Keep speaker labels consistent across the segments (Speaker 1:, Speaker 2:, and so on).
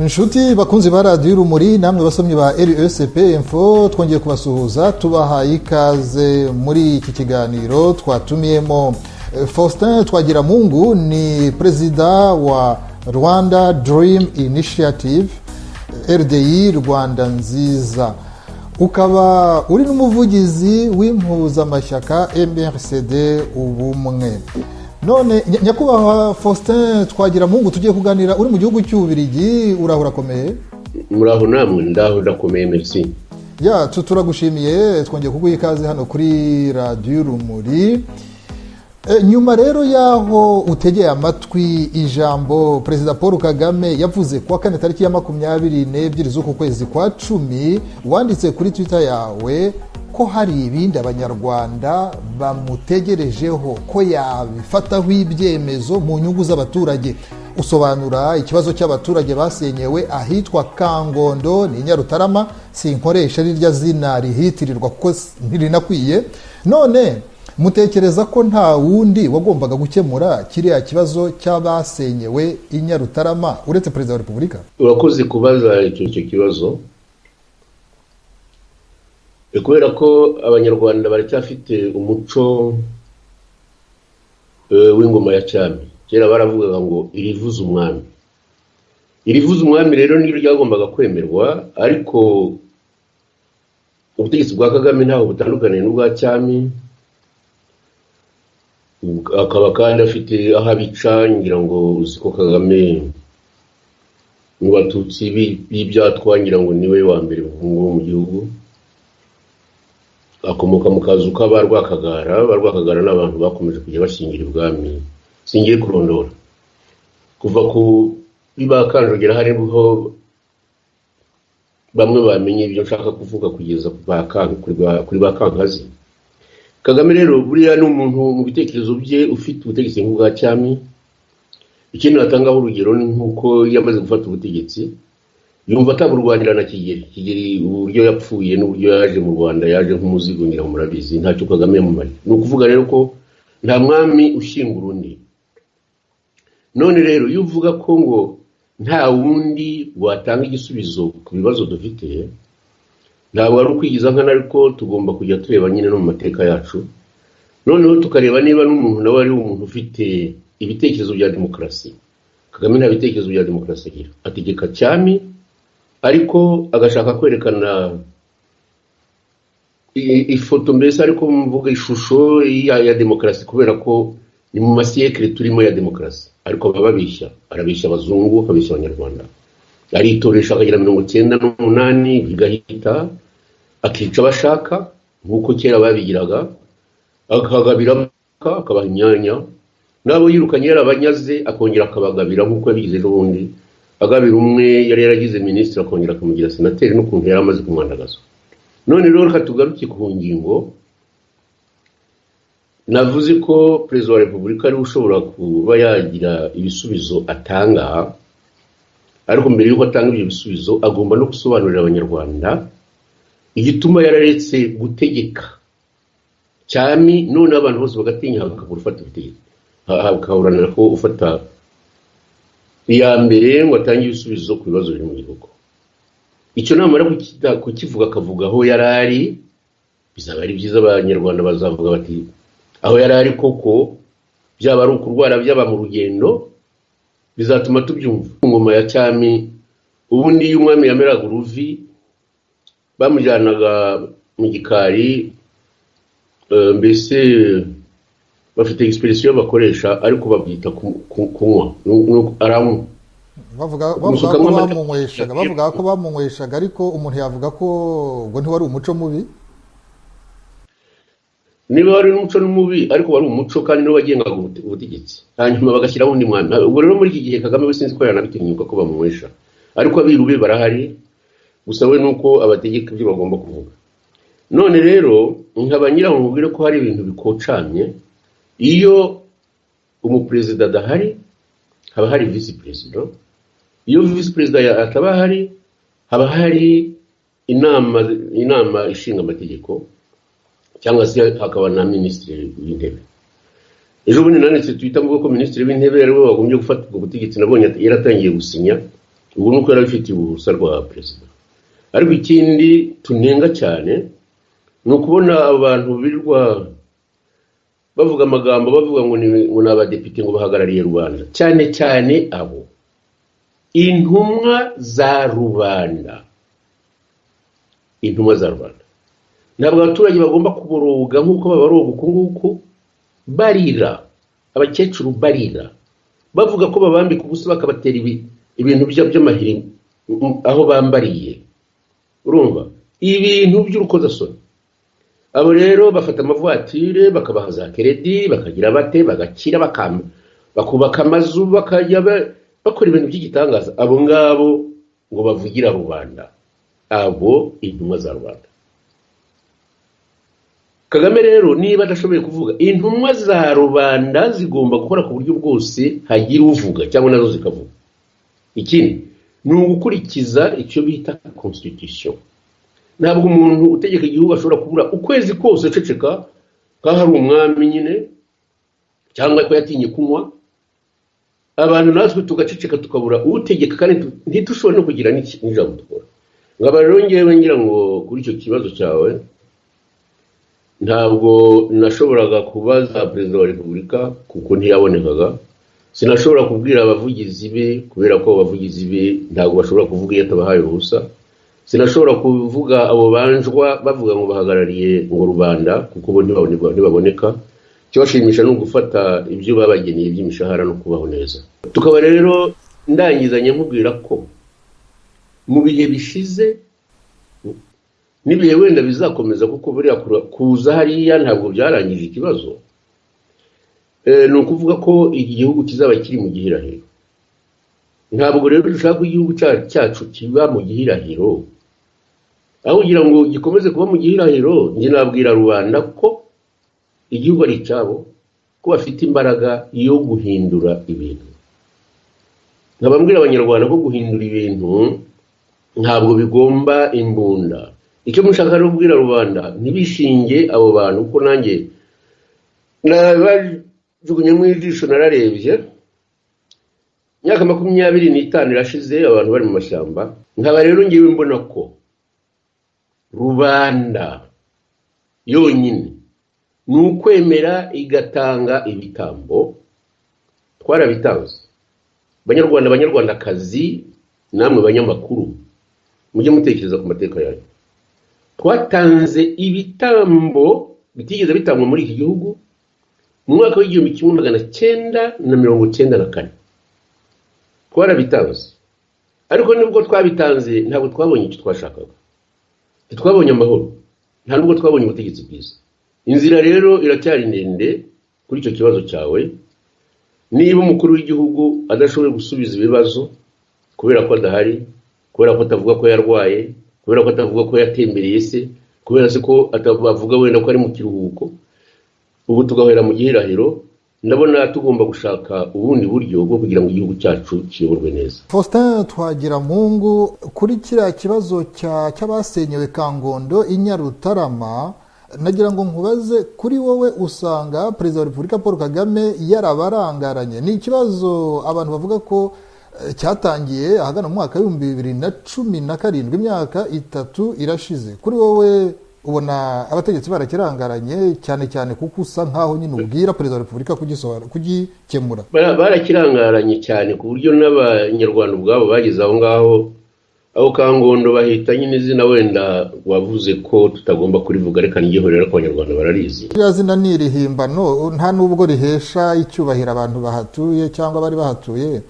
Speaker 1: inshuti bakunzi ba radiyo urumuri namwe basomyi ba RECP info twongeye kubasuhuza tubaha ikaze muri iki kiganiro twatumiyemo Faustin Twagiramungu ni perezida wa Rwanda Dream Initiative RDI Rwanda Nziza, ukaba uri n'umuvugizi w'impuzamashyaka MRCD ubumwe. None nyakubahwa Faustin Twagiramungu, tugiye kuganira uri mu gihugu cy'Ububirigi, urahura komeye?
Speaker 2: Muraho namwe, ndaho ndakomeye, merci.
Speaker 1: Ya turagushimiye, twongeye kuguha ikaze hano kuri radiyo urumuri. Nyuma rero yaho utegeye amatwi ijambo Perezida Paul Kagame yavuze kuwa kane tariki ya 22 z'uku kwezi kwa 10, wanditse kuri Twitter yawe ko hari ibindi abanyarwanda bamutegerejeho ko yabifataho ibyemezo mu nyungu z'abaturage. Usobanura ikibazo cy'abaturage basenyewe ahitwa Kangondo ni Nyarutarama, sinkoresha rirya zina rihitirirwa kuko ntirinakwiye. None mutekereza ko nta wundi wagombaga gukemura kiriya kibazo cy'abasenyewe i Nyarutarama uretse Perezida wa Repubulika?
Speaker 2: Urakoze kubaza icyo kibazo, kubera ko abanyarwanda baracyafite umuco w'ingoma ya cyami. Kera baravugaga ngo irivuza umwami. Irivuza umwami rero niryo ryagombaga kwemerwa, ariko ubutegetsi bwa Kagame ntaho butandukanye n'ubwa cyami. Akaba kandi afite aho abica, ngira ngo uziko Kagame mu Batutsi b'ibyatwa ngira ngo niwe wa mbere mu gihugu. Akomoka mu kazu k'abarwakagara n'abantu bakomeje kujya bashingira ibwami. Singiye kurondora kuva ku bibakanjogera hariho bamwe bamenye ibyo nshaka kuvuga kugeza kuri bakankazi. Kagame rero buriya ni umuntu mu bitekerezo bye ufite ubutegetsi nk'ubwa cyami. Ikintu natangaho urugero ni nk'uko yamaze gufata ubutegetsi yumva ataburwanira na Kigeli uburyo yapfuye n'uburyo yaje mu Rwanda, yaje nk'umuzigo ngira ngo murabizi, ntacyo Kagame yamumariye. Ni ukuvuga rero ko nta mwami ushingura undi. None rero iyo uvuga ko ngo nta wundi watanga igisubizo ku bibazo dufite, ntabwo ari ukwigiza nkana, ariko tugomba kujya tureba nyine no mu mateka yacu, noneho tukareba niba n'umuntu nawe ari umuntu ufite ibitekerezo bya demokarasi. Kagame nta bitekerezo bya demokarasi agira, ategeka cyami ariko agashaka kwerekana ifoto mbese, ariko mvuga ishusho ya demokarasi, kubera ko ni mu masiyekere turimo ya demokarasi. Ariko bababishya, arabishya abazungu, akabishya abanyarwanda. Aritoresha akagira 98 bigahita, akica abashaka nk'uko kera babigiraga, akagabira akabaha imyanya, nabo yirukanye yarabanyaze akongera akabagabira nk'uko yabigize ejo bundi. Agabira umwe yari yaragize minisitiri akongera akamugira senateri, n'ukuntu yari amaze kumwandagaza. None rero reka tugaruke ku ngingo. Navuze ko Perezida wa Repubulika ari ushobora kuba yagira ibisubizo atanga, ariko mbere yuko atanga ibyo bisubizo agomba no gusobanurira abanyarwanda igituma yararetse gutegeka cyami, none abantu bose bagatinya bakabura ufata ubutegetsi, hakaburanira ko ufata iya mbere ngo atange ibisubizo ku bibazo biri mu gihugu. Icyo namara kukivuga akavuga aho yarari, bizaba ari byiza. Abanyarwanda bazavuga bati aho yarari koko, byaba ari ukurwara byaba mu rugendo, bizatuma tubyumva. Ingoma ya cyami ubundi iyo umwami yameraga uruvi bamujyanaga mu gikari, mbese bafite expression bakoresha ariko babyita kunywa, aramu.
Speaker 1: Bavuga ko bamunyweshaga, ariko umuntu yavuga ko ngo ntiwari umuco mubi.
Speaker 2: Niba wari umuco n'umubi, ariko wari umuco kandi niwe wagengaga ubutegetsi, hanyuma bagashyiraho undi mwami. Ubwo rero muri iki gihe Kagame we sinzi ko yanabitinyuka ko bamunywesha, ariko abiru be barahari, gusa we nuko abategeka ibyo bagomba kuvuga. None rero nkaba nyiramubwire ko hari ibintu bikocamye. Iyo umuperezida adahari haba hari vice president, iyo vice president ataba hari haba hari inama ishinga amategeko, cyangwa se hakaba na minisitiri w'intebe. Ejo bundi nanditse Twitter mvuga ko minisitiri w'intebe rero bagombye gufata ubwo butegetsi, nabonye yaratangiye gusinya ubwo nuko yari afite ubuhusa rwa perezida. Ariko ikindi tunenga cyane ni ukubona abantu birirwa bavuga amagambo bavuga ngo ni abadepite ngo bahagarariye rubanda, cyane cyane abo intumwa za rubanda. Ntabwo abaturage bagomba kuboroga nk'uko babaroga uko nguko, barira abakecuru, barira bavuga ko babambika ubusa bakabatera ibintu by'amahiri aho bambariye. Urumva ibintu by'urukozasoni. Abo rero bafata amavuatire bakabaha za keredi, bakagira bate, bagakira, bakubaka amazu, bakajya bakora ibintu by'igitangaza. Abo ngabo ngo bavugira rubanda, abo intumwa za rubanda. Kagame rero niba adashoboye kuvuga, intumwa za rubanda zigomba gukora ku buryo bwose hagira uvuga cyangwa nazo zikavuga. Ikindi ni ugukurikiza icyo bita constitution. Ntabwo umuntu utegeka igihugu ashobora kubura ukwezi kose ceceka nkaho ari umwami nyine, cyangwa ko yatinye kunywa. Abantu natwe tugaceceka tukabura utegeka, kandi ntitushobora no kugira n'ijambo dukora. Ngaba rero ngewe ngira ngo kuri icyo kibazo cyawe, ntabwo nashoboraga kubaza perezida wa repubulika kuko ntiyabonekaga. Sinashobora kubwira abavugizi be kubera ko abavugizi be ntabwo bashobora kuvuga iyo atabahaye uruhusa. Sinashobora kuvuga abo banjwa bavuga ngo bahagarariye ngo rubanda kuko bo ntibaboneka. Cyoshimisha no gufata ibyo babageneye by'imishahara no kubaho neza. Tukaba rero ndangizanye nkubwira ko mu bihe bishize n'ibihe wenda bizakomeza, kuko buriya kuza hariya ntabwo byarangije ikibazo. Ni ukuvuga ko igihugu kizaba kiri mu gihirahiro. Ntabwo rero dushaka igihugu cyacu kiba mu gihirahiro, aho kugira ngo gikomeze kuba mu gihirahiro. Njye nabwira rubanda ko igihugu ari icyabo, ko bafite imbaraga yo guhindura ibintu. Nkabambwira abanyarwanda ko guhindura ibintu ntabwo bigomba imbunda. Icyo mushaka rero kubwira rubanda, ntibishinge abo bantu, kuko nanjye nabajugunye mu ijisho, nararebye imyaka 25 irashize abantu bari mu mashyamba. Nkaba rero ngiye mbona ko rubanda yonyine ni ukwemera igatanga ibitambo. Twarabitanze. Banyarwandakazi, namwe banyamakuru, mujye mutekereza ku mateka yayo. Twatanze ibitambo bitigeze bitangwa muri iki gihugu mu mwaka w'1994. Twarabitanze. Ariko nubwo twabitanze ntabwo twabonye icyo twashakaga. Twabonye amahoro, nta nubwo twabonye ubutegetsi bwiza. Inzira rero iracyari ndende kuri icyo kibazo cyawe. Niba umukuru w'igihugu adashoboye gusubiza ibibazo kubera ko adahari, kubera ko atavuga ko yarwaye, kubera ko atavuga ko yatembereye se, kubera se ko atavuga wenda ko ari mu kiruhuko, ubu tugahera mu gihirahiro, ndabona tugomba gushaka ubundi buryo bwo kugira ngo igihugu cyacu kiyoborwe neza.
Speaker 1: Faustin Twagiramungu, kuri kiriya kibazo cy'abasenyewe Kangondo i Nyarutarama, nagira ngo nkubaze, kuri wowe usanga perezida wa Repubulika Paul Kagame yarabarangaranye? Ni ikibazo abantu bavuga ko cyatangiye ahagana mu mwaka w'2017, imyaka 3 irashize. Kuri wowe ubona abategetsi barakirangaranye, cyane cyane kuko usa nkaho nyine ubwira perezida wa Repubulika kugikemura?
Speaker 2: Barakirangaranye cyane ku buryo n'abanyarwanda ubwabo bageze aho ngaho. Aho Kangondo bahita nyine izina wenda wavuze ko tutagomba kurivuga, reka nigihorera ko abanyarwanda bararizi.
Speaker 1: Iriya zina ni irihimbano, nta nubwo rihesha icyubahiro abantu bahatuye cyangwa bari bahatuye.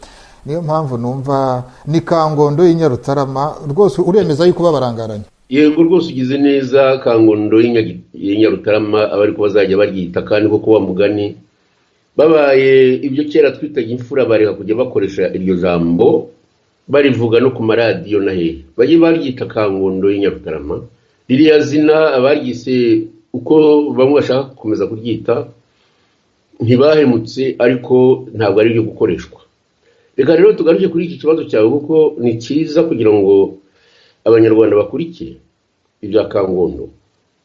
Speaker 1: Niyo mpamvu numva ni Kangondo i Nyarutarama. Rwose uremeza yuko babarangaranye?
Speaker 2: Yego rwose ugize neza. Kangondo i Nyarutarama abari ko bazajya baryita, kandi ko kuba mugani babaye ibyo kera twitaga imfura bareka kujya bakoresha iryo jambo barivuga no ku maradiyo na hehe. Bagiye baryita Kangondo i Nyarutarama. Ririya zina abaryise uko bamwe bashaka gukomeza kuryita ntibahemutse, ariko ntabwo ari byo gukoreshwa. Reka rero tugaruke kuri iki kibazo cyawe, kuko ni cyiza kugira ngo abanyarwanda bakurikire ibya Kangondo.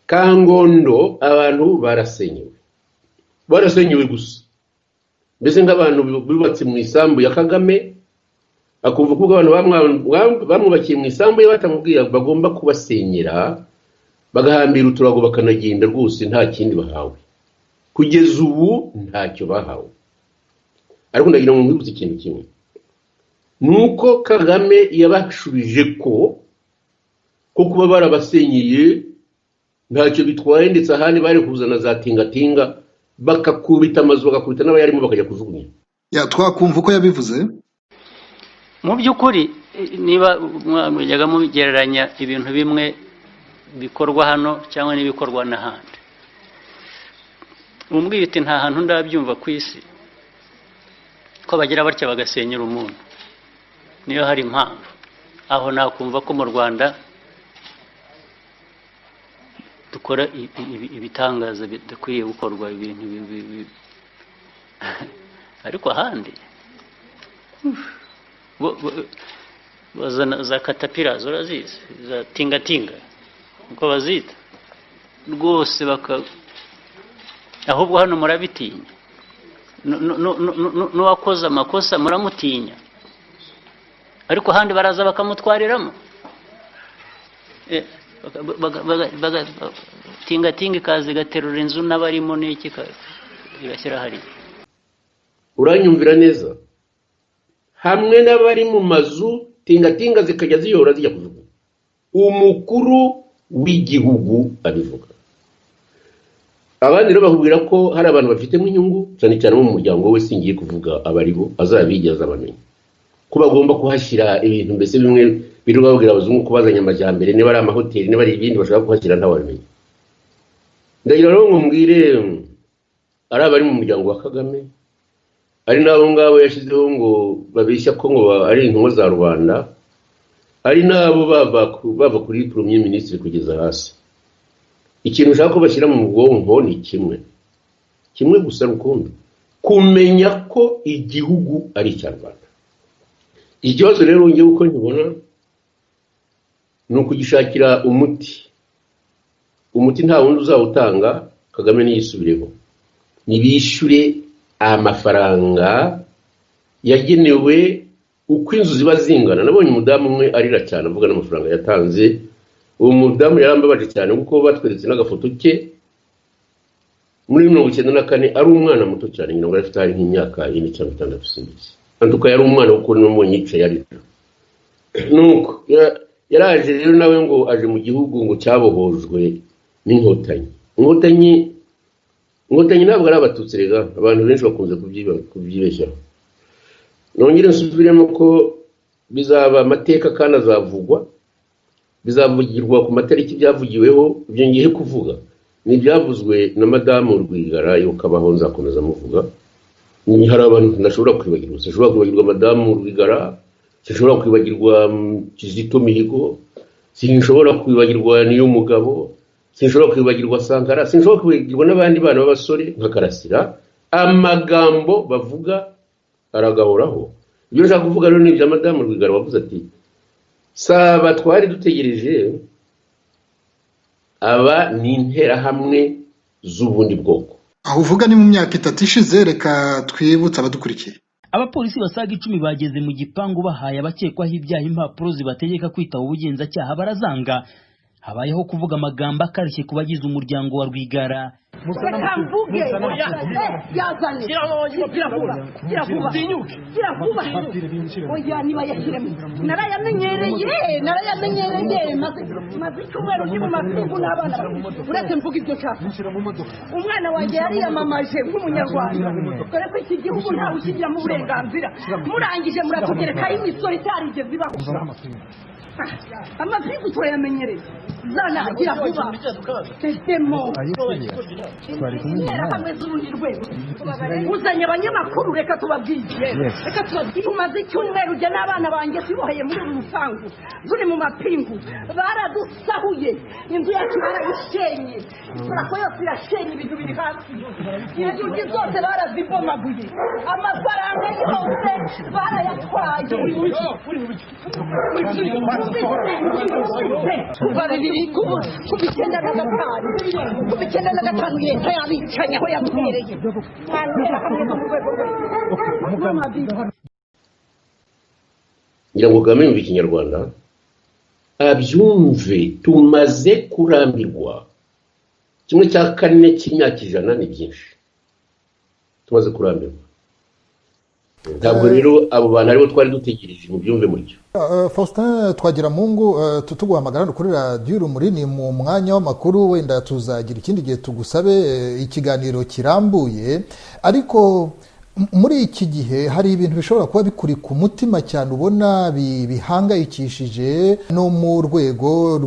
Speaker 2: Kangondo abantu barasenyewe gusa, mbese nk'abantu bubatse mu isambu ya Kagame akumva ko abantu bamwubakiye mu isambu ye batamubwira bagomba kubasenyera bagahambira uturago bakanagenda rwose nta kindi bahawe. Kugeza ubu ntacyo bahawe. Ariko ndagira ngo mwibutse ikintu kimwe, nuko Kagame yabashubije ko kuba barabasenyeye ntacyo bitwaye, ndetse ahandi bari kuzana za tingatinga bakakubita amazu bagakubita n'abayarimo bakajya kujugunya.
Speaker 1: Twakumva uko yabivuze.
Speaker 3: Mu by'ukuri niba mwajyaga mugereranya ibintu bimwe bikorwa hano cyangwa n'ibikorwa n'ahandi, umbwira uti nta hantu ndabyumva ku isi ko bagira batya bagasenyera umuntu, niyo hari impamvu. Aho nakumva ko mu Rwanda dukora ibitangaza bidakwiye gukorwa ibintu ariko ahandi bazana za katapira zurazizi za tingatinga uko bazita rwose ahubwo hano murabitinya, n'uwakoze amakosa muramutinya, ariko ahandi baraza bakamutwariramo tingatinga ikaza igaterura inzu n'abarimo n'iki igashyira hariya.
Speaker 2: Uranyumvira neza? Hamwe n'abari mu mazu tingatinga zikajya ziyora zijya kuvuga. Umukuru w'igihugu abivuga. Abandi rero bahubwira ko hari abantu bafitemo inyungu cyane cyane mu muryango we, singiye kuvuga abaribo, azabigeza abamenye ko bagomba kuhashyira ibintu mbese bimwe biruga babwira abazungu kubazanya amajyambere, niba ari amahoteli, niba ari ibindi bashaka kuhashyira ntawamenye. Ndagira rero ngo mbwire ari abari mu muryango wa Kagame, ari nabo ngabo yashyizeho ngo babeshya ko ngo ari intumwa za Rwanda, ari nabo bava kuri Premier Ministre kugeza hasi. Ikintu ushaka ko bashyira mu bwonko ni kimwe gusa, rukundo kumenya ko igihugu ari icya Rwanda. Ikibazo rero ngiye uko nkibona ni ukugishakira umuti nta wundi uzawutanga, Kagame niyisubireho, nibishyure amafaranga yagenewe uko inzu ziba zingana. Nabonye umudamu umwe arira cyane avuga n'amafaranga yatanze. Uwo mudamu yarambabaje cyane kuko batweretse n'agafoto ke muri 1994, ari umwana muto cyane, nyina ngo afite hari nk'imyaka 4 cyangwa 6 simbizi. Anduka yari umwana kuko n'umuntu yicaye ari. Nuko yaraje rero nawe ngo aje mu gihugu ngo cyabohojwe n'inkotanyi. Inkotanyi ntabwo ari abatutsi rega, abantu benshi bakunze kubyibeshyaho. Nongere nsubiremo ko bizaba amateka kandi azavugwa, bizavugirwa ku matariki byavugiweho. Ibyo ngiye kuvuga ni byavuzwe na Madamu Rwigara, yuko abaho nzakomeza muvuga. Ni hari abantu ntashobora kwibagirwa, sinshobora kwibagirwa Madamu Rwigara, sinshobora kwibagirwa Kizito Mihigo, sinshobora kwibagirwa niyo mugabo, sinshobora kwibagirwa Sankara, sinshobora kwibagirwa n'abandi bana b'abasore nka Karasira. Amagambo bavuga aragahoraho. Ibyo nshaka kuvuga rero ni ibya Madamu Rwigara wavuze ati saba twari dutegereje, aba ni interahamwe z'ubundi bwoko.
Speaker 1: Aho uvuga ni mu myaka 3 ishize. Reka twibutse abadukurikiye.
Speaker 4: Abapolisi basaga 10 bageze mu gipangu bahaye abakekwaho ibyaha impapuro zibategeka kwitaba ubugenzacyaha barazanga. Habayeho kuvuga amagambo akarishye ku bagize umuryango wa Rwigara.
Speaker 5: Umwana wanjye yariyamamaje nk'umunyarwanda, dore ko iki gihugu ntawe ukigiramo uburenganzira, murangije muratugerekaho imisoro itarigeze ibaho. Amapingu turayamenyereye, zanagira vuba tesemo hamwe z'urundi rwego. Uzanye abanyamakuru, reka tubabwiye, tumaze icyumweru ujya n'abana banjye tuboheye muri uru rupangu turi mu mapingu. Baradusahuye, inzu yacu barayishenye, turako yose irashenye, ibintu biri hasi, inzugi zose barazibomaguye, amafaranga yose barayatwaye. Kuva 1995 leta yabicanye aho yamuhereye.
Speaker 2: ngira ngo Kagame yumve ikinyarwanda abyumve. Tumaze kurambirwa 1/4 cy'imyaka 100 ni byinshi, tumaze kurambirwa. Ntabwo rero abo bantu aribo twari dutegereje mu byumve muryo.
Speaker 1: Faustin Twagiramungu, tuguhamagara kuri Radio Urumuri, ni mu mwanya w'amakuru, wenda tuzagira ikindi gihe tugusabe ikiganiro kirambuye, ariko muri iki gihe hari ibintu bishobora kuba bikuri ku mutima cyane ubona bihangayikishije no mu rwego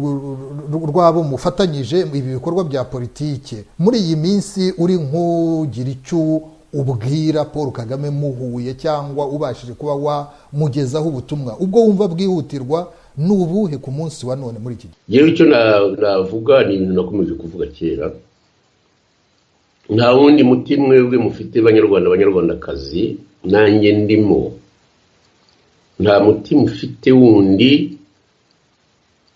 Speaker 1: rwabo mufatanyije ibi bikorwa bya politike. Muri iyi minsi uri nk'ugira icyo ubwira Paul Kagame muhuye cyangwa ubashije kuba wamugezaho ubutumwa, ubwo wumva bwihutirwa n'ubuhe ku munsi wa none muri iki gihe?
Speaker 2: Yewe icyo navuga ni ibintu nakomeje kuvuga kera. Nta wundi muti mwebwe mufite banyarwandakazi, nanjye ndimo. Nta muti mufite wundi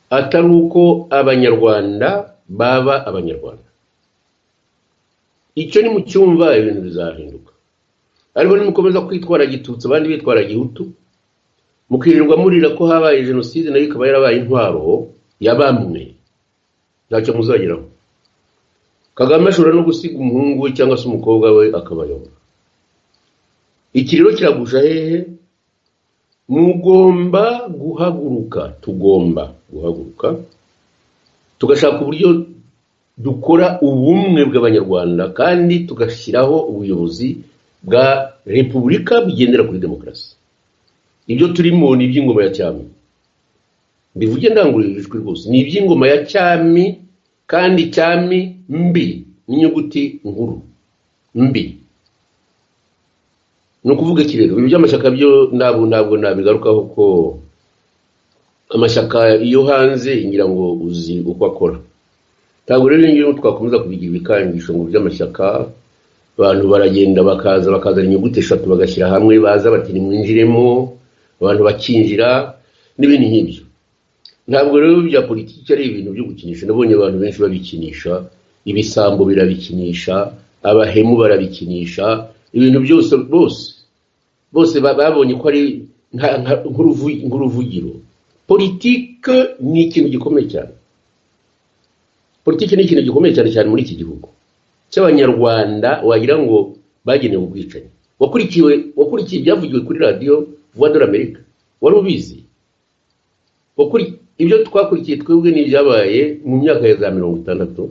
Speaker 2: atari uko abanyarwanda baba abanyarwanda. Icyo ni mu cyumva ibintu bizahinduka. Ariko nimukomeza kwitwara Gitutsi abandi bitwara Gihutu, mukirirwa murira ko habaye jenoside nayo ikaba yarabaye intwaro ya bamwe, ntacyo muzageraho. Kagame ashobora no gusiga umuhungu we cyangwa se umukobwa we akabayobora. Iki rero kiragusha hehe? Mugomba guhaguruka, tugomba guhaguruka tugashaka uburyo dukora ubumwe bw'abanyarwanda kandi tugashyiraho ubuyobozi bwa repubulika bigendera kuri demokarasi. Ibyo turimo ni iby'ingoma ya cyami, bivuge ndangurira ijwi rwose, ni iby'ingoma ya cyami, kandi cyami mbi n'inyuguti nkuru mbi. No kuvuga iki rero, ibi by'amashyaka byo ntabwo nabigarukaho ko amashyaka iyo hanze ngira ngo uzi uko akora. Ntabwo rero ngiye twakomeza kubigira ibikangisho ngo by'amashyaka, abantu baragenda bakazana inyuguti 3 bagashyira hamwe, baza bati nimwinjiremo, abantu bakinjira n'ibindi nk'ibyo. Ntabwo rero bya politiki ari ibintu byo gukinisha. Nabonye abantu benshi babikinisha, ibisambo birabikinisha, abahemu barabikinisha, ibintu byose bose babonye ko ari nk'uruvugiro. Politiki ni ikintu gikomeye cyane. Politiki ni ikintu gikomeye cyane muri iki gihugu cy'abanyarwanda, wagira ngo bagenewe ubwicanyi. Wakurikiye ibyavugiwe kuri radio Voix de l'Amérique, wari ubizi? Ibyo twakurikiye twebwe ni byabaye mu myaka ya za 60,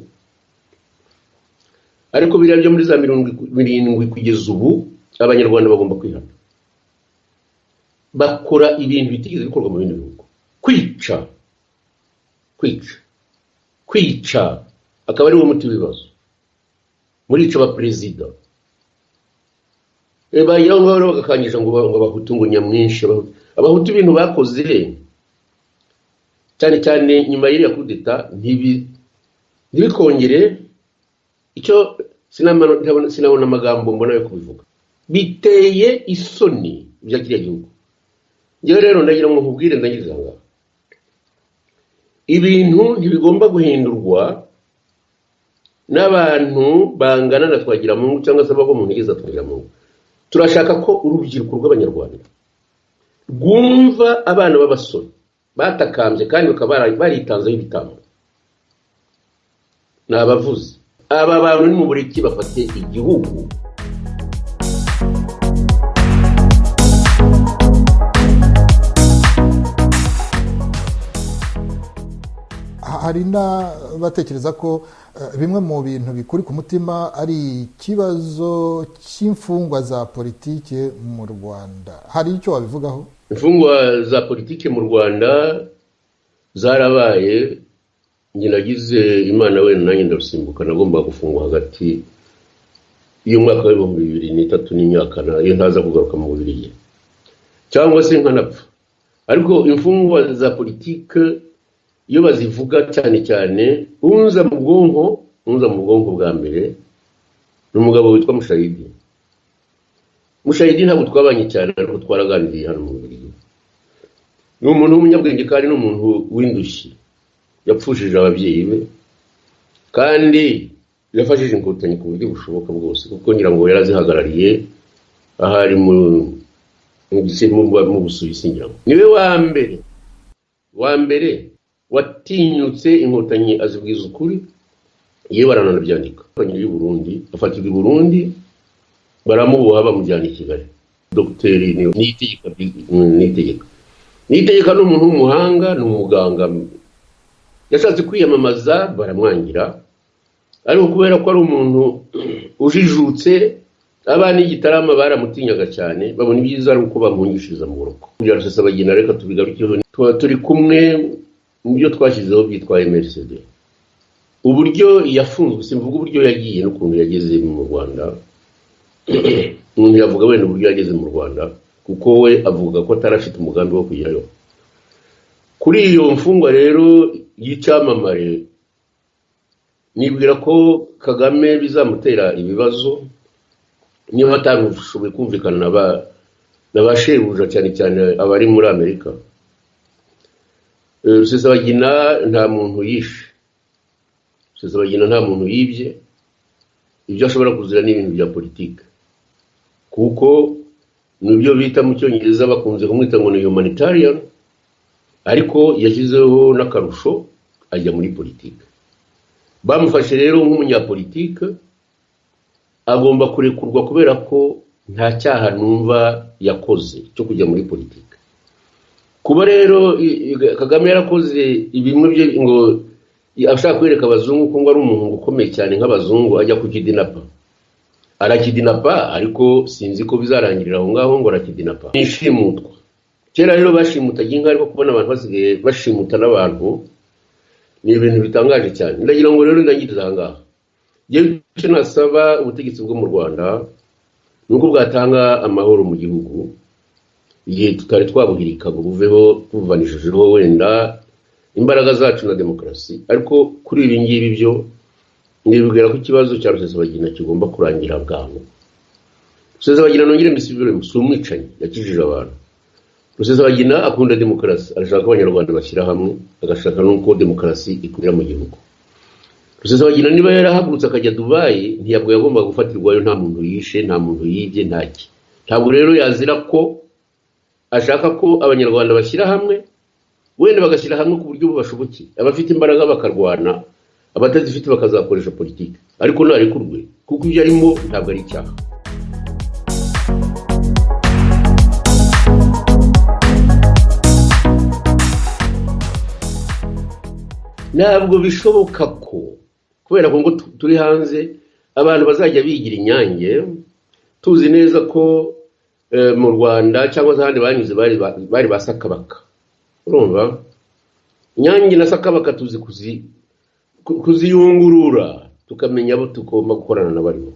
Speaker 2: ariko biriya byo muri za 70 kugeza ubu abanyarwanda bagomba kwihana. Bakora ibintu bitigeze bikorwa mu bindi bihugu. Kwica akaba ari wo muti w'ibibazo. Murica abaperezida, bagira ngo bagakangisha ngo abahutu ngo nyamwinshi. Abahutu ibintu bakoze cyane nyuma y'iriya coup d'etat ntibikongere. Icyo sinabona amagambo mbona yo kubivuga. Biteye isoni bya kiriya gihugu. Njyewe rero ndagira ngo nkubwire, ndagize ngo ibintu ntibigomba guhindurwa n'abantu bangana na Twagiramungu cyangwa se ababo mu ntege za Twagiramungu. Turashaka ko urubyiruko rw'abanyarwanda rwumva abana b'abasore batakambye kandi bakaba baritanzeho ibitambo. Nabavuze aba bantu ni mu bureki bafate igihugu.
Speaker 1: Hari batekereza ko bimwe mu bintu bikuri ku mutima ari ikibazo cy'imfungwa za politike mu Rwanda. Hari icyo wabivugaho?
Speaker 2: Imfungwa za politike mu Rwanda zarabaye. Njye nagize Imana we nanjye ndarusimbuka, nagomba gufungwa hagati y'umwaka wa 2003 n'imyaka iyo ntaza kugaruka mu Bubiligi cyangwa se nkanapfa. Ariko imfungwa za politike iyo bazivuga cyane unza mu bwonko bwa mbere n'umugabo witwa Mushayidi. Ntabwo twabanye cyane, ariko twaraganiriye hano mu Bubiligi. Ni umuntu w'umunyabwenge kandi n'umuntu w'indushyi, yapfushije ababyeyi be kandi yafashije inkotanyi ku buryo bushoboka bwose, kuko ngira ngo yarazihagarariye ahari mu Busuwisi ngira ngo niwe wa mbere watinyutse inkotanyi azibwiza ukuri yewe barananabyandika abanyiri y'u Burundi afatirwa i Burundi baramuboha bamujyana i Kigali dogiteri nitegeka n'umuntu w'umuhanga n'umuganga yashatse kwiyamamaza baramwangira ariko kubera ko ari umuntu ujijutse abana Igitarama baramutinyaga cyane babona ibyiza ari uko bamuhungishiriza mu buroko kugira Rusesabagina reka tubigarukeho turi kumwe mu byo twashyizeho byitwa MRCD uburyo yafunzwe simvuga uburyo yagiye n'ukuntu yageze mu Rwanda umuntu yavuga wenda uburyo yageze mu Rwanda kuko we avuga ko atarafite umugambi wo kujyayo kuri iyo mfungwa rero y'icyamamare nibwira ko Kagame bizamutera ibibazo niba atarushoboye kumvikana n'abashebuja cyane cyane abari muri Amerika. Rusesabagina nta muntu yishe, Rusesabagina nta muntu yibye, ibyo ashobora kuzira n'ibintu bya politike kuko nibyo bita mu Cyongereza bakunze kumwita ngo ni humanitarian, ariko yashyizeho n'akarusho ajya muri politike. Bamufashe rero nk'umunyapolitike agomba kurekurwa kubera ko nta cyaha numva yakoze cyo kujya muri politike. Kuba rero Kagame yarakoze ibimwe bye ngo ashaka kwereka abazungu ko ngo ari umuntu ukomeye cyane nk'abazungu ajya kukidinapa. Arakidinapa ariko sinzi ko bizarangirira aho ngaho ngo arakidinapa. Nishimutwa. Kera rero bashimutaga inka ariko kubona abantu basigaye bashimuta n'abantu ni ibintu bitangaje cyane. Ndagira ngo rero ndangiriza aha ngaha. Icyo nasaba ubutegetsi bwo mu Rwanda nuko bwatanga amahoro mu gihugu igihe tutari twabuhirika ngo buveho tuvanishijeho wenda imbaraga zacu na demokarasi, ariko kuri ibi ngibi byo nibwira ko ikibazo cya Rusesabagina kigomba kurangira bwangu. Rusesabagina nongere mbisubire musumwicanyi yakijije abantu. Rusesabagina akunda demokarasi, arashaka ko abanyarwanda bashyira hamwe, agashaka nuko demokarasi ikurira mu gihugu. Rusesabagina niba yarahagurutse akajya Dubai ntiyabwo yagomba gufatirwayo, nta muntu yishe, nta muntu yibye, ntaki. Ntabwo rero yazira ko ashaka ko abanyarwanda bashyira hamwe, wenda bagashyira hamwe ku buryo bubashoboke. Abafite imbaraga bakarwana, abatazifite bakazakoresha politiki, ariko narekurwe kuko ibyo arimo ntabwo ari icyaha. Ntabwo bishoboka ko kubera ko ngo turi hanze abantu bazajya bigira inyange, tuzi neza ko mu Rwanda cyangwa ahandi banyuze bari basakabaka. Urumva inyange na sakabaka tuzi kuziyungurura tukamenya abo tugomba gukorana n'abarimo.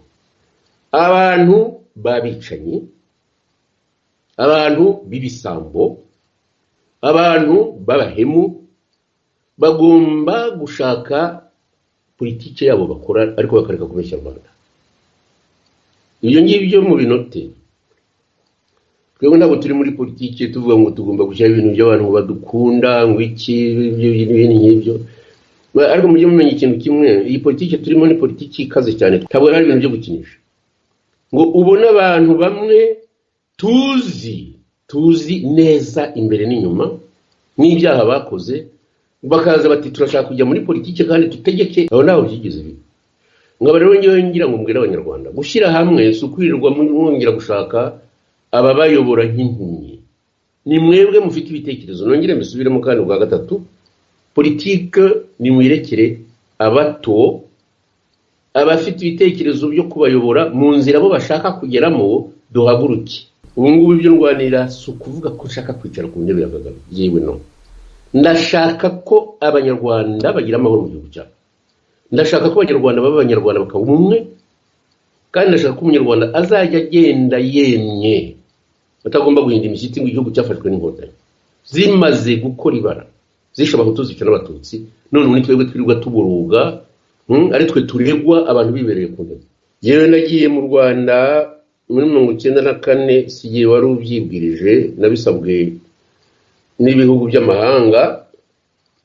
Speaker 2: Abantu babicanyi, abantu bibisambo, abantu babahemu bagomba gushaka politike yabo bakora, ariko bakareka kubeshya Rwanda. Ibyo ngibyo mu binote. Twebwe ntabwo turi muri politike tuvuga ngo tugomba gushyira ibintu by'abantu ngo badukunda ngo iki ibintu nk'ibyo. Ariko mujye mumenya ikintu kimwe, iyi politike turimo ni politike ikaze cyane, ntabwo ari ibintu byo gukinisha. Ngo ubone abantu bamwe tuzi neza imbere n'inyuma n'ibyaha bakoze, bakaza bati turashaka kujya muri politike kandi tutegeke. Aho ntaho byigeze biba. Ngaba rero ngira ngo mbwira abanyarwanda gushyira hamwe si ukwirirwa mwongera gushaka ababayobora nk'intumyi. Ni mwebwe mufite ibitekerezo. Nongere mbisubiremo kandi bwa gatatu, politike ni mwirekere abato, abafite ibitekerezo byo kubayobora mu nzira bo bashaka kugeramo. Duhaguruke. Ubu ngubu ibyo ndwanira si ukuvuga ko nshaka kwicara ku ntebe ya Kagame, yewe no. Ndashaka ko abanyarwanda bagira amahoro mu gihugu cyabo. Ndashaka ko abanyarwanda baba abanyarwanda bakaba umwe, kandi ndashaka ko umunyarwanda azajya agenda yemye, batagomba guhinda imishyitsi ngo igihugu cyafashwe n'inkotanyi zimaze gukora ibara, zishe abahutu zica n'abatutsi, none muri twebwe twirirwa tuburuga, ari twe turegwa abantu bibereye ku ntebe. Yewe nagiye mu Rwanda muri 1994, sigiye wari ubyibwirije, nabisabwe n'ibihugu by'amahanga.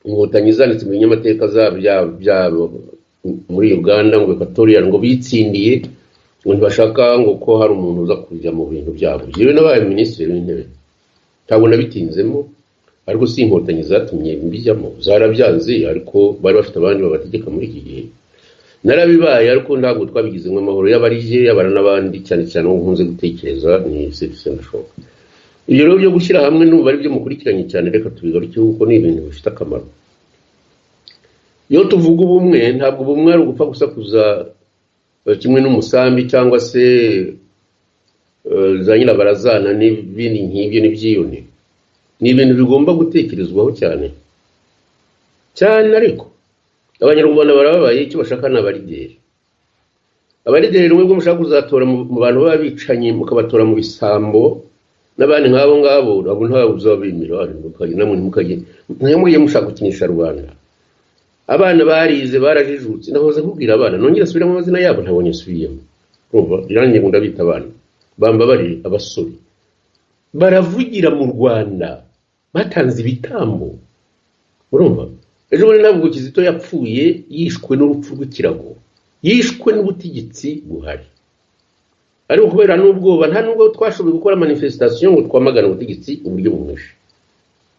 Speaker 2: Inkotanyi zanditse mu binyamateka byabo muri Uganda ngo Equatorial ngo bitsindiye ngo ntibashaka ngo ko hari umuntu uza kujya mu bintu byabo. Yewe nabaye minisitiri w'intebe ntabwo nabitinzemo, ariko si inkotanyi zatumye mbijyamo, zarabyanze, ariko bari bafite abandi babategeka muri iki gihe. Narabibaye ariko ntabwo twabigizemo amahoro, y'abarije y'abara n'abandi, cyane cyane uwo nkunze gutekereza ni Citizen Show. Ibyo rero byo gushyira hamwe n'ubu ari byo mukurikiranye cyane, reka tubigaruke kuko ni ibintu bifite akamaro. Iyo tuvuga ubumwe, ntabwo ubumwe ari ugupfa gusakuza kimwe n'umusambi cyangwa se za nyirabarazana n'ibindi nk'ibyo n'ibyiyone. Ni ibintu bigomba gutekerezwaho cyane cyane. Ariko abanyarwanda barababaye, icyo bashaka ni abarideri. Abarideri rero mushaka kuzatora mu bantu baba bicanyi, mukabatora mu bisambo n'abandi nk'abo ngabo, abo ntabwo uzabimira, namwe mushaka gukinisha Rwanda. Abana barize barajijutse, nahoze kubwira abana nongera asubiramo amazina yabo, ntabonye asubiyemo. Urumva irangiye ngo ndabita abana bamba bari abasore baravugira mu Rwanda, batanze ibitambo. Urumva ejo bundi ntabwo Kizito yapfuye yishwe n'urupfu rw'ikirago, yishwe n'ubutegetsi buhari, ariko kubera n'ubwoba nta nubwo twashoboye gukora manifestation ngo twamagana ubutegetsi uburyo bumwishe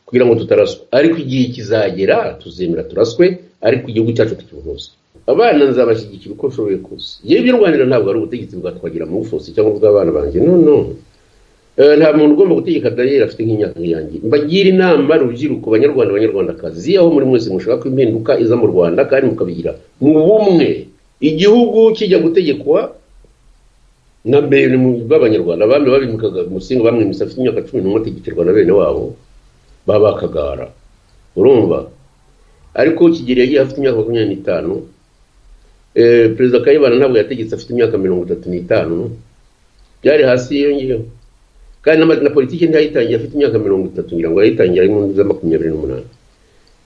Speaker 2: kugira ngo tutaraswa. Ariko igihe kizagera tuzemera turaswe, ariko igihugu cyacu tukibuhoza. Abana nzabashyigikira uko nshoboye kose. Yewe by'u Rwanda ntabwo ari ubutegetsi bwatwagira mu bufosi cyangwa bw'abana banjye, no. Nta muntu ugomba gutegeka Daniel afite nk'imyaka yanjye. Mbagira inama rubyiruko, banyarwandakazi, aho muri mwese mushaka ko impinduka iza mu Rwanda kandi mukabigira mu bumwe. Igihugu kijya gutegekwa na mbere b'abanyarwanda, abami babimikaga Musinga bamwe misafite imyaka 11 tegekerwa na bene wabo babakagara. Urumva ariko Kigeli yagiye afite imyaka 25, Perezida Kayibanda ntabwo yategetse afite imyaka 35, byari hasi iyo ngiyo. Kandi na politiki ntiyayitangiye afite imyaka 30, ngira ngo yayitangiye ari mu 28.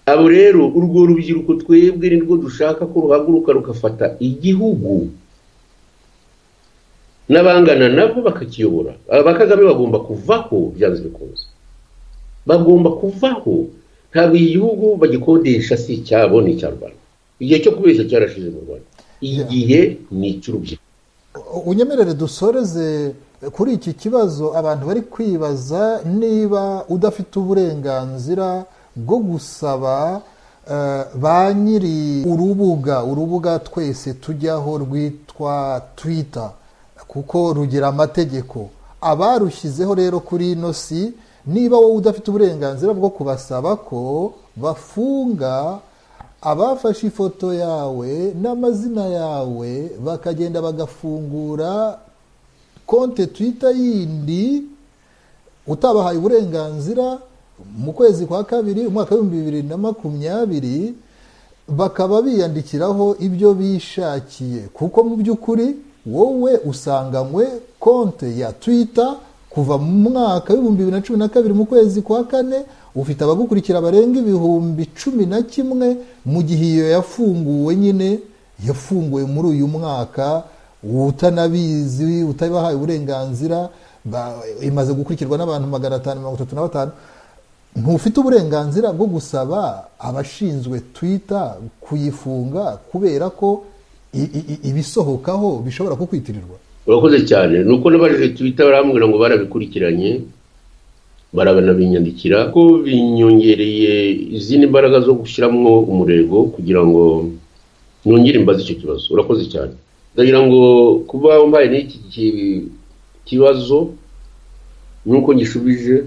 Speaker 2: Abo rero urwo rubyiruko twebwe ni rwo dushaka ko ruhaguruka rukafata igihugu n'abangana nabo bakakiyobora. Abakagame bagomba kuvaho, byanze bikunze bagomba kuvaho. Ntabwo igihugu bagikodesha, si cyabo ni cya Rwanda. Igihe cyo kubeshya cyarashize mu Rwanda, igihe ni icy'urubyiruko.
Speaker 1: Unyemerere dusoreze kuri iki kibazo abantu bari kwibaza niba udafite uburenganzira bwo gusaba ba nyiri urubuga twese tujyaho rwitwa Twitter, kuko rugira amategeko. Abarushyizeho rero kuri ino si, niba wowe udafite uburenganzira bwo kubasaba ko bafunga abafashe ifoto yawe n'amazina yawe, bakagenda bagafungura konte Twitter yindi utabahaye uburenganzira mu kwezi kwa kabiri umwaka wa 2020, bakaba biyandikiraho ibyo bishakiye, kuko mu by'ukuri wowe usanganywe konte ya Twitter kuva mu mwaka wa 2012 mu kwezi kwa 4, ufite abagukurikira barenga 11,000, mu gihe iyo yafunguwe nyine yafunguwe muri uyu mwaka utanabizi, utabahaye uburenganzira, imaze gukurikirwa n'abantu 535. Ntufite uburenganzira bwo gusaba abashinzwe Twitter kuyifunga kubera ko ibisohokaho bishobora kukwitirirwa.
Speaker 2: Urakoze cyane. Nuko nabajije Twitter barambwira ngo barabikurikiranye, barabanabinyandikira ko binyongereye izindi mbaraga zo gushyiramo umurego kugira ngo nongere imbaze icyo kibazo. Urakoze cyane. Ndagira ngo kuba mbaye n'iki kibazo nuko ngishubije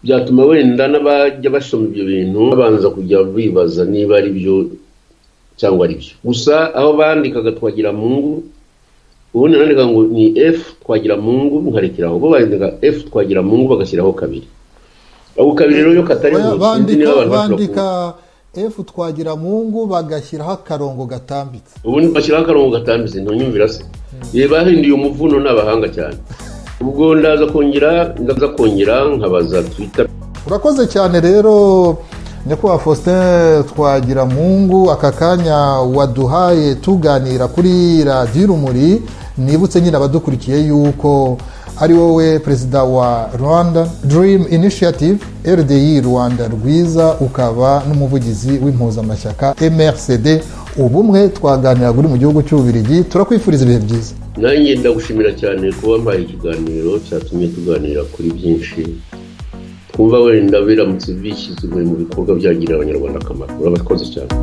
Speaker 2: byatuma wenda n'abajya basoma ibyo bintu babanza kujya bibaza niba ari byo cyangwa ari byo. Gusa aho bandikaga Twagiramungu, ubundi nandika ngo ni F Twagiramungu, nkarekeraho. Bo bandika F Twagiramungu bagashyiraho kabiri. Abo kabiri rero yo katari
Speaker 1: bandika F Twagiramungu bagashyiraho akarongo gatambitse.
Speaker 2: Ubundi bashyiraho akarongo gatambitse, ntonyumvira se. Bahinduye umuvuno n'abahanga cyane. Ubwo ndaza kongera nkabaza Twitter.
Speaker 1: Urakoze cyane rero nyakubahwa Faustin Twagiramungu, aka kanya waduhaye tuganira kuri Radio Urumuri. Nibutse nyine abadukurikiye yuko ari wowe perezida wa Rwanda Dream Initiative RDI Rwanda Rwiza, ukaba n'umuvugizi w'impuzamashyaka MRCD Ubumwe. Twaganira kuri mu gihugu cy'Ububiligi. Turakwifuriza ibihe byiza.
Speaker 2: nanjye ndagushimira cyane kuba mpaye ikiganiro cyatumye tuganira kuri byinshi twumva wenda biramutse bishyizwe mu bikorwa byagirira abanyarwanda akamaro. Urabakoze cyane.